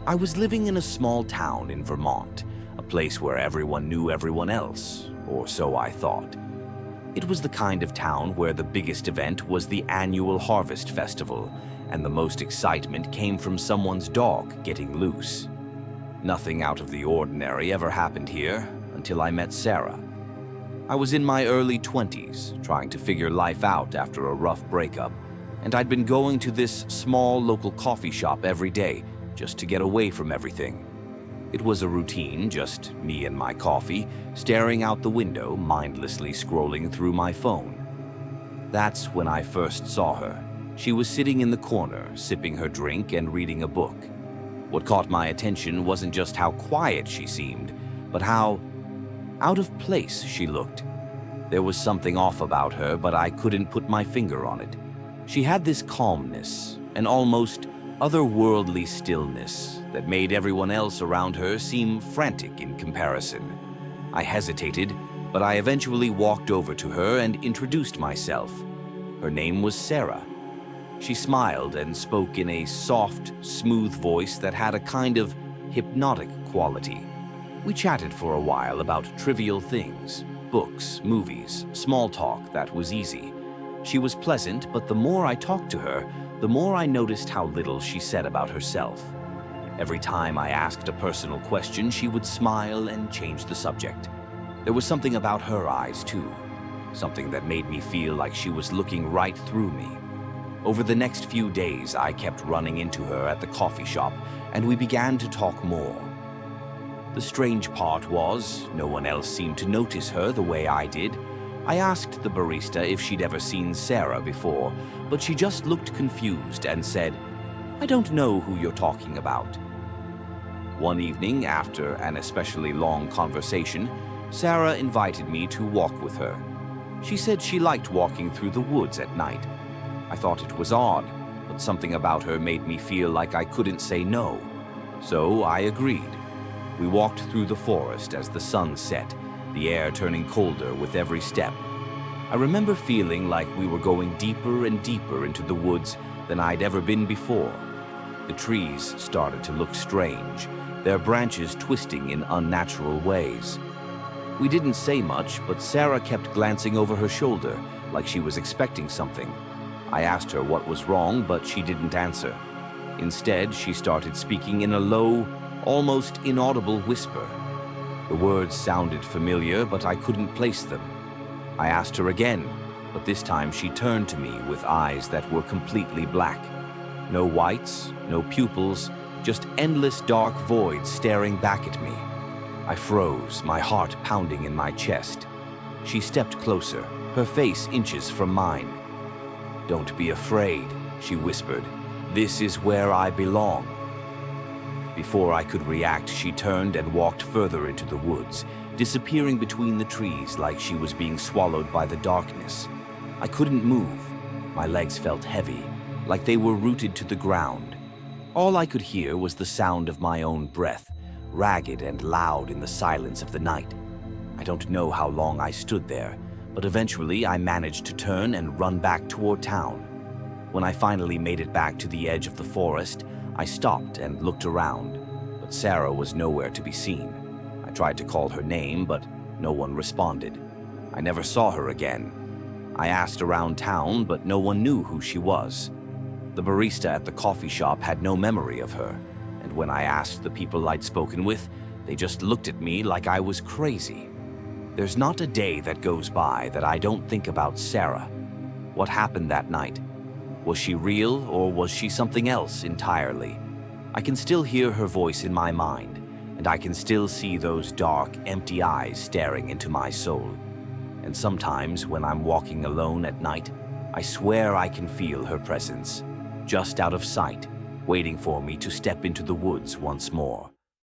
I was living in a small town in Vermont, a place where everyone knew everyone else, or so I thought. It was the kind of town where the biggest event was the annual harvest festival, and the most excitement came from someone's dog getting loose. Nothing out of the ordinary ever happened here until I met Sarah. I was in my early 20s, trying to figure life out after a rough breakup, and I'd been going to this small local coffee shop every day just to get away from everything. It was a routine, just me and my coffee, staring out the window, mindlessly scrolling through my phone. That's when I first saw her. She was sitting in the corner, sipping her drink and reading a book. What caught my attention wasn't just how quiet she seemed, but how out of place she looked. There was something off about her, but I couldn't put my finger on it. She had this calmness, an almost otherworldly stillness that made everyone else around her seem frantic in comparison. I hesitated, but I eventually walked over to her and introduced myself. Her name was Sarah. She smiled and spoke in a soft, smooth voice that had a kind of hypnotic quality. We chatted for a while about trivial things, books, movies, small talk that was easy. She was pleasant, but the more I talked to her, the more I noticed how little she said about herself. Every time I asked a personal question, she would smile and change the subject. There was something about her eyes, too, something that made me feel like she was looking right through me. Over the next few days, I kept running into her at the coffee shop, and we began to talk more. The strange part was, no one else seemed to notice her the way I did. I asked the barista if she'd ever seen Sarah before, but she just looked confused and said, "I don't know who you're talking about." One evening, after an especially long conversation, Sarah invited me to walk with her. She said she liked walking through the woods at night. I thought it was odd, but something about her made me feel like I couldn't say no. So I agreed. We walked through the forest as the sun set, the air turning colder with every step. I remember feeling like we were going deeper and deeper into the woods than I'd ever been before. The trees started to look strange, their branches twisting in unnatural ways. We didn't say much, but Sarah kept glancing over her shoulder, like she was expecting something. I asked her what was wrong, but she didn't answer. Instead, she started speaking in a low, almost inaudible whisper. The words sounded familiar, but I couldn't place them. I asked her again, but this time she turned to me with eyes that were completely black. No whites, no pupils, just endless dark voids staring back at me. I froze, my heart pounding in my chest. She stepped closer, her face inches from mine. "Don't be afraid," she whispered. "This is where I belong." Before I could react, she turned and walked further into the woods, disappearing between the trees like she was being swallowed by the darkness. I couldn't move. My legs felt heavy, like they were rooted to the ground. All I could hear was the sound of my own breath, ragged and loud in the silence of the night. I don't know how long I stood there, but eventually I managed to turn and run back toward town. When I finally made it back to the edge of the forest, I stopped and looked around, but Sarah was nowhere to be seen. I tried to call her name, but no one responded. I never saw her again. I asked around town, but no one knew who she was. The barista at the coffee shop had no memory of her, and when I asked the people I'd spoken with, they just looked at me like I was crazy. There's not a day that goes by that I don't think about Sarah. What happened that night? Was she real, or was she something else entirely? I can still hear her voice in my mind, and I can still see those dark, empty eyes staring into my soul. And sometimes, when I'm walking alone at night, I swear I can feel her presence, just out of sight, waiting for me to step into the woods once more.